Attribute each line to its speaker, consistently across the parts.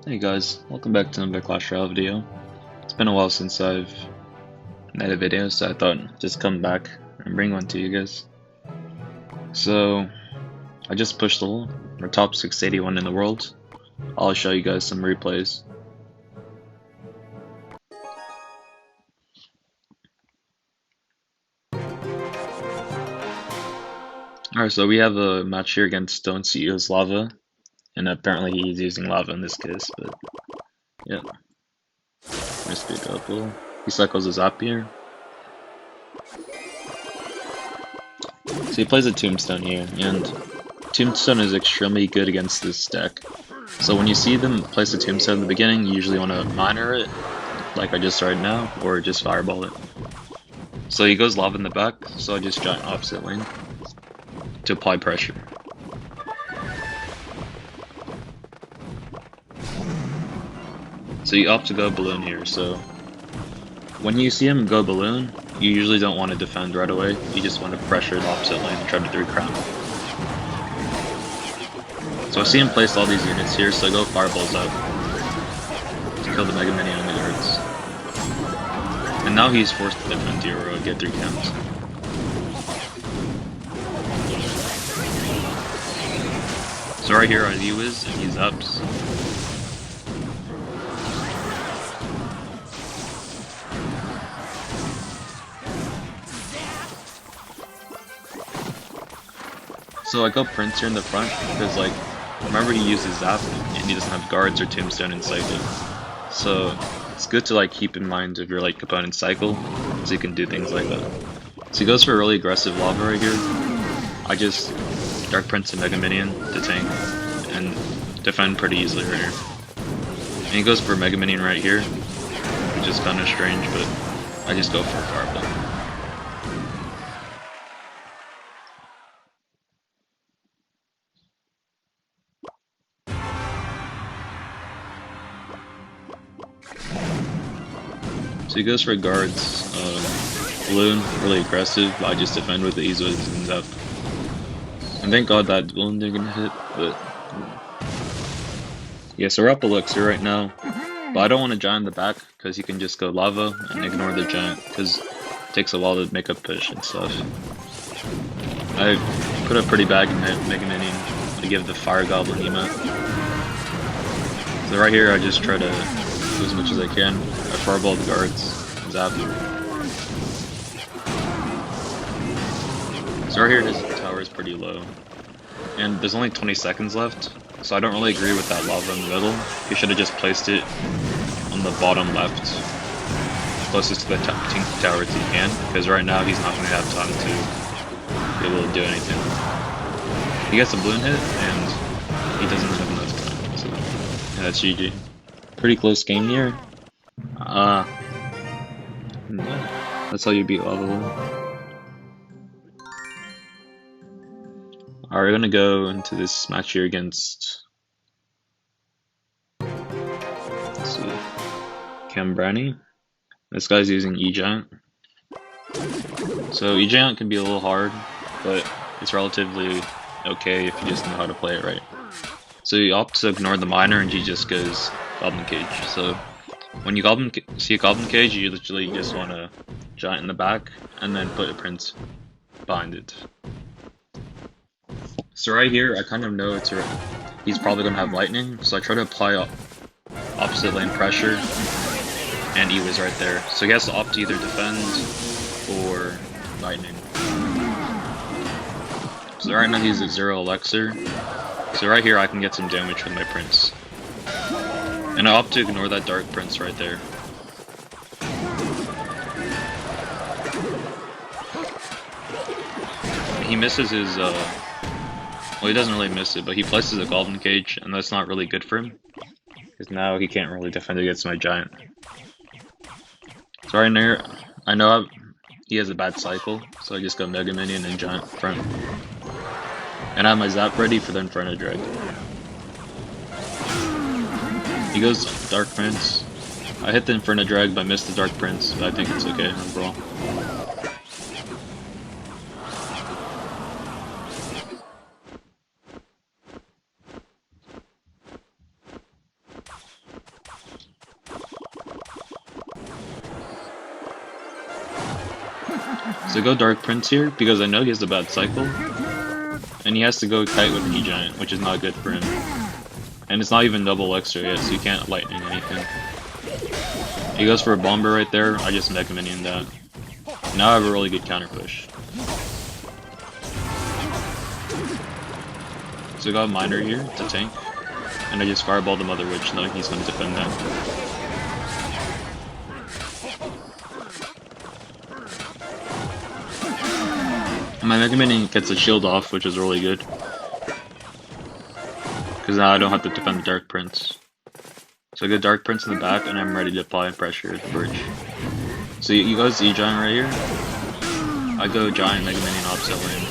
Speaker 1: Hey guys, welcome back to another Clash Royale video. It's been a while since I've made a video, so I thought I'd just come back and bring one to you guys. So, I just pushed the wall. We're top 681 in the world. I'll show you guys some replays. Alright, so we have a match here against Stone CEO's Lava, and apparently he's using Lava in this case, but yeah. Let me speed up a little. He cycles his up here. So he plays a Tombstone here, and Tombstone is extremely good against this deck. So when you see them place a Tombstone in the beginning, you usually want to miner it, like I just started now, or just fireball it. So he goes Lava in the back, so I just giant opposite lane to apply pressure. So you opt to go Balloon here, so when you see him go Balloon, you usually don't want to defend right away, you just want to pressure the opposite lane and try to 3-crown. So I see him place all these units here, so I go Fireballs out to kill the Mega Minion on the guards. And now he's forced to defend here or get 3 counts. So right here on U-Wiz, and he's ups. So I go Prince here in the front, because like, remember he uses Zap, and he doesn't have guards or Tombstone in cycle. So it's good to like keep in mind of your like opponent's cycle, so you can do things like that. So he goes for a really aggressive Lava right here. I just Dark Prince and Mega Minion to tank, and defend pretty easily right here. And he goes for Mega Minion right here, which is kind of strange, but I just go for a Fireball. So he goes for guards, Balloon, really aggressive, but I just defend with the E-Wiz and Zap. And thank god that Balloon didn't hit, but yeah, so we're up Elixir right now, but I don't want to giant in the back, because he can just go Lava and ignore the giant, because it takes a while to make a push and stuff. I put a pretty bad Mega Minion to give the Fire Goblin emote. So right here I just try to do as much as I can. I Fireball the guards, Zap. So right here his tower is pretty low, and there's only 20 seconds left, so I don't really agree with that Lava in the middle. He should have just placed it on the bottom left, closest to the tower as he can, because right now he's not going to have time to be able to do anything. He gets a Balloon hit, and he doesn't have enough time, so yeah, that's GG. Pretty close game here. Yeah, that's how you beat Lava Balloon. Alright, we're gonna go into this match here against, let's see, Cambrani. This guy's using E-Giant. So E-Giant can be a little hard, but it's relatively okay if you just know how to play it right. So you opt to ignore the miner and he just goes Goblin Cage. So when you see a Goblin Cage, you literally just want to giant in the back and then put a Prince behind it. So right here, I kind of know he's probably going to have Lightning, so I try to apply opposite lane pressure, and E-Wiz right there. So he has to opt to either defend or Lightning. So right now he's at 0 Elixir, so right here I can get some damage with my Prince. And I opt to ignore that Dark Prince right there. He misses his, well, he doesn't really miss it, but he places a Goblin Cage, and that's not really good for him, because now he can't really defend against my Giant. So right here, I know he has a bad cycle, so I just go Mega Minion and Giant front. And I have my Zap ready for the Inferno Drag. He goes Dark Prince. I hit the Inferno Drag, but I missed the Dark Prince, but I think it's okay overall. So go Dark Prince here, because I know he has a bad cycle. And he has to go Kite with E-Giant, which is not good for him. And it's not even double Elixir yet, so you can't lightning anything. He goes for a Bomber right there, I just Mega Minion that. Now I have a really good counter push. So I got a Miner here to tank. And I just Fireball the Mother Witch, knowing he's going to defend that. My Mega Minion gets a shield off, which is really good. Because now I don't have to defend the Dark Prince. So I get Dark Prince in the back, and I'm ready to apply pressure at the bridge. So you guys E-Giant right here. I go Giant Mega Minion opposite lane,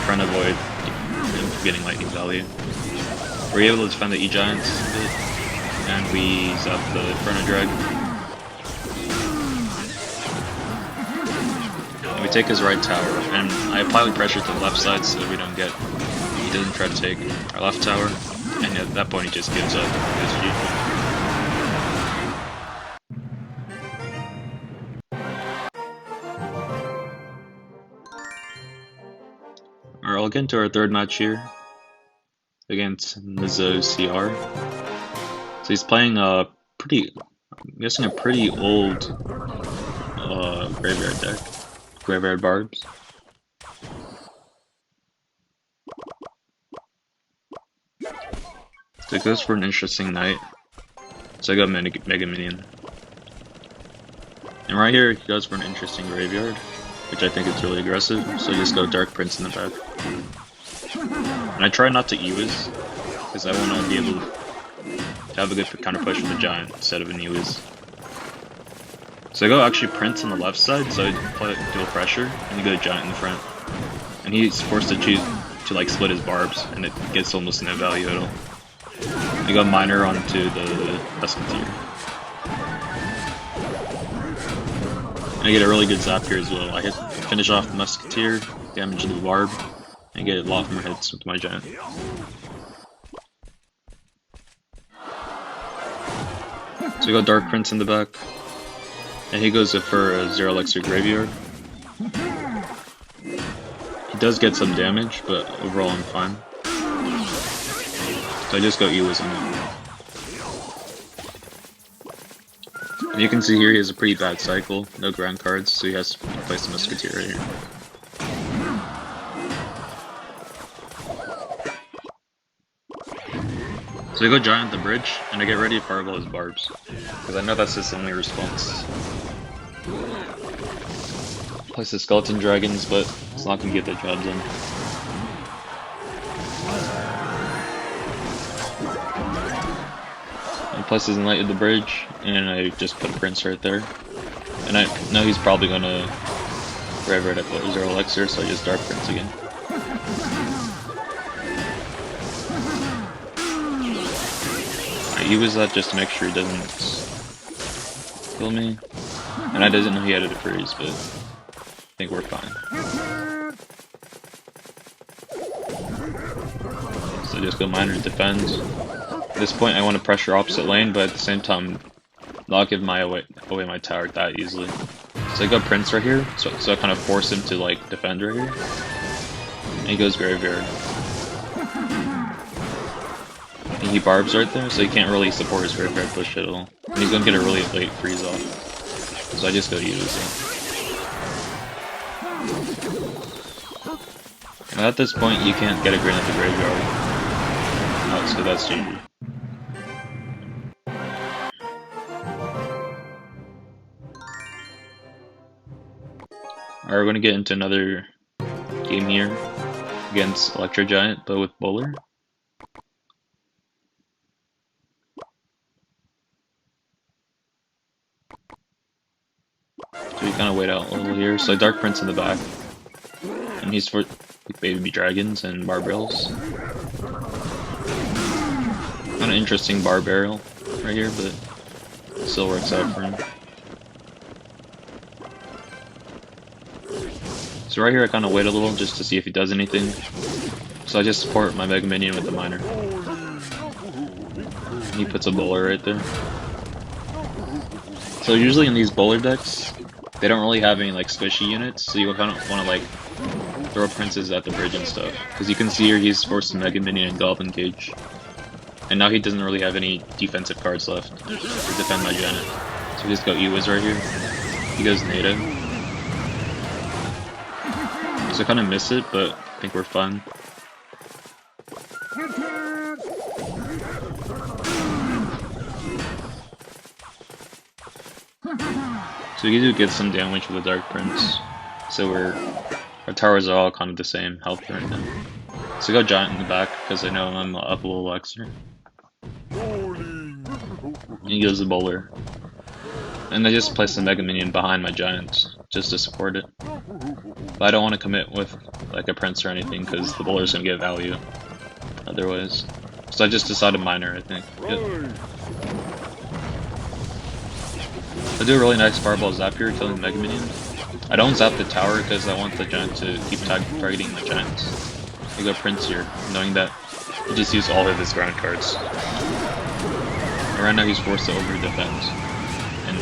Speaker 1: trying to avoid getting lightning value. We're able to defend the E-Giants a bit, and we zap the Inferno Drag. And we take his right tower, and I apply pressure to the left side so we don't get, he doesn't try to take our left tower, and at that point he just gives up his G. Alright, I'll get into our third match here against Mizo CR. So he's playing a pretty, I'm guessing a pretty old Graveyard deck. Graveyard Barbs. So it goes for an interesting night. So I got Mega Minion. And right here he goes for an interesting Graveyard, which I think is really aggressive, so I just go Dark Prince in the back. And I try not to Ewiz, because I want to be able to have a good counter push with a Giant instead of an Ewiz. So I go actually Prince on the left side, so I play dual pressure, and you go Giant in the front. And he's forced to choose to like split his barbs, and it gets almost no value at all. I go Miner onto the Musketeer. And I get a really good zap here as well. I finish off the Musketeer, damage the Barb, and get a lot more hits with my Giant. So we got Dark Prince in the back, and he goes for a 0 Elixir Graveyard. He does get some damage, but overall I'm fine. So I just go Ewiz on him. And you can see here he has a pretty bad cycle, no ground cards, so he has to place the Musketeer right here. So I go Giant the bridge, and I get ready to Fireball his Barbs, because I know that's his only response. Place the Skeleton Dragons, but it's not going to get the job done. I place his Enlight at the bridge, and I just put a Prince right there. And I know he's probably going to Graveyard at 0 Elixir, so I just Dark Prince again. I use that just to make sure he doesn't kill me. And I didn't know he had a freeze, but I think we're fine. So just go Miner to defend. At this point I want to pressure opposite lane, but at the same time not give away my tower that easily. So I go Prince right here, so I kind of force him to like defend right here. And he goes Graveyard. And he Barbs right there, so he can't really support his Graveyard push at all. And he's gonna get a really late freeze off. So I just go use it. And at this point you can't get a Grin at the Graveyard. Oh, so that's GG. Alright, we're gonna get into another game here against Electro Giant, but with Bowler. So we kind of wait out a little here. So Dark Prince in the back, and he's for Baby Dragons and Barbarels. Kind of interesting Barbarel right here, but it still works out for him. So right here I kind of wait a little just to see if he does anything. So I just support my Mega Minion with the Miner. And he puts a Bowler right there. So usually in these Bowler decks, they don't really have any like squishy units, so you kind of want to like throw princes at the bridge and stuff. Because you can see here he's forced to Mega Minion and Goblin Cage. And now he doesn't really have any defensive cards left to defend my Janet. So we just go E-Wiz right here. He goes native. So I kind of miss it, but I think we're fine. So we do get some damage with the Dark Prince. So our towers are all kind of the same health right now. So I go Giant in the back because I know I'm up a little Elixir. He goes the Bowler. And I just place the Mega Minion behind my Giants just to support it. But I don't want to commit with like a Prince or anything because the Bowler's going to get value otherwise. So I just decided Miner, I think. Yep. I do a really nice Fireball Zap here, killing the Mega Minion. I don't zap the tower because I want the Giant to keep targeting the Giants. I go Prince here, knowing that he just used all of his ground cards. And right now he's forced to over defend. And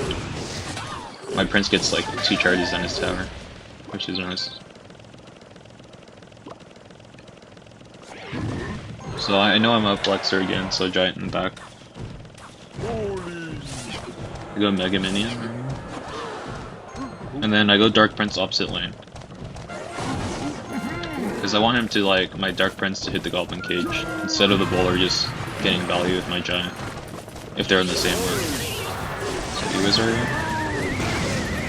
Speaker 1: my Prince gets like 2 charges on his tower, which is nice. So I know I'm up Elixir again, so Giant in the back. I go Mega Minion. And then I go Dark Prince opposite lane. Because I want him to, like, my Dark Prince to hit the Goblin Cage, instead of the Bowler just getting value with my Giant, if they're in the same lane. So he Wizard.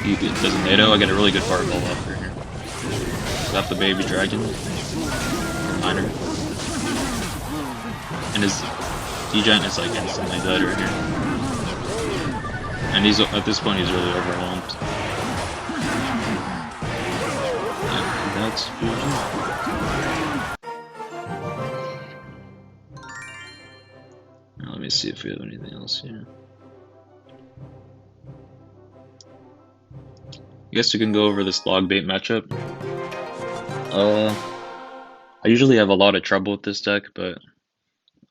Speaker 1: He does a NATO, I get a really good Fireball offer here. Got the Baby Dragon. Miner. And his D-Giant is, like, instantly dead right here. And he's, at this point, he's really overwhelmed. Yeah, that's GG. Let me see if we have anything else here. I guess we can go over this log bait matchup. I usually have a lot of trouble with this deck, but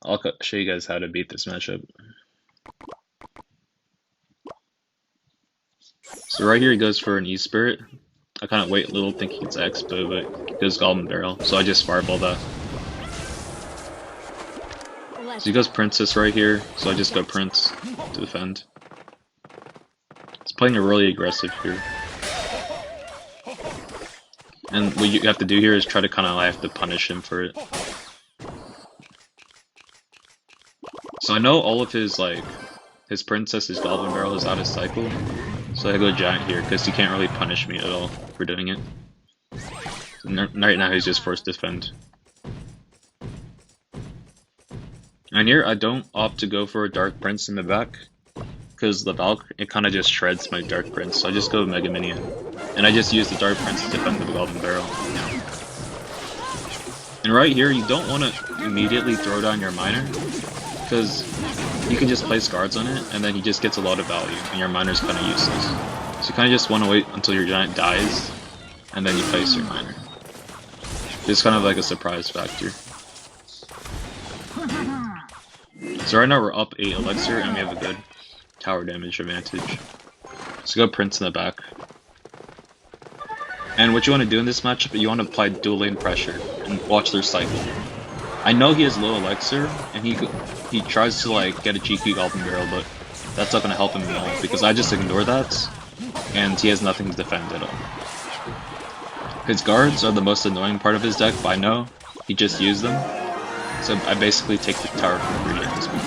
Speaker 1: I'll show you guys how to beat this matchup. So right here he goes for an E-Spirit. I kind of wait a little thinking it's Expo, but he goes Goblin Barrel, so I just Fireball that. So he goes Princess right here, so I just go Prince to defend. He's playing a really aggressive here. And what you have to do here is try to kind of have to punish him for it. So I know all of his, like, his Princess, his Goblin Barrel is out of cycle. So I go Giant here, because he can't really punish me at all for doing it. Right now he's just forced to defend. And here I don't opt to go for a Dark Prince in the back, because the Valk, it kind of just shreds my Dark Prince, so I just go Mega Minion. And I just use the Dark Prince to defend the Goblin Barrel. And right here, you don't want to immediately throw down your Miner, because you can just place guards on it, and then he just gets a lot of value, and your Miner's kind of useless. So you kind of just want to wait until your Giant dies, and then you place your Miner. It's kind of like a surprise factor. So right now we're up 8 Elixir, and we have a good tower damage advantage. So go Prince in the back. And what you want to do in this matchup, you want to apply dual lane pressure, and watch their cycle. I know he has low Elixir, and he tries to like get a cheeky Goblin Barrel, but that's not going to help him at all, because I just ignore that, and he has nothing to defend at all. His guards are the most annoying part of his deck, but I know he just used them, so I basically take the tower for free at this point.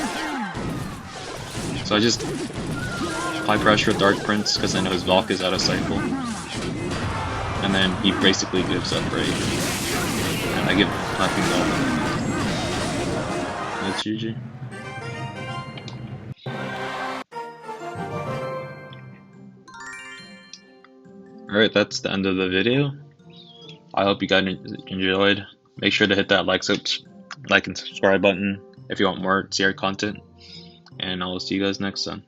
Speaker 1: So I just apply pressure with Dark Prince, because I know his Valk is out of cycle, and then he basically gives up, right? And I give nothing Goblin. That's GG. Alright, that's the end of the video. I hope you guys enjoyed. Make sure to hit that like and subscribe button if you want more CR content. And I will see you guys next time.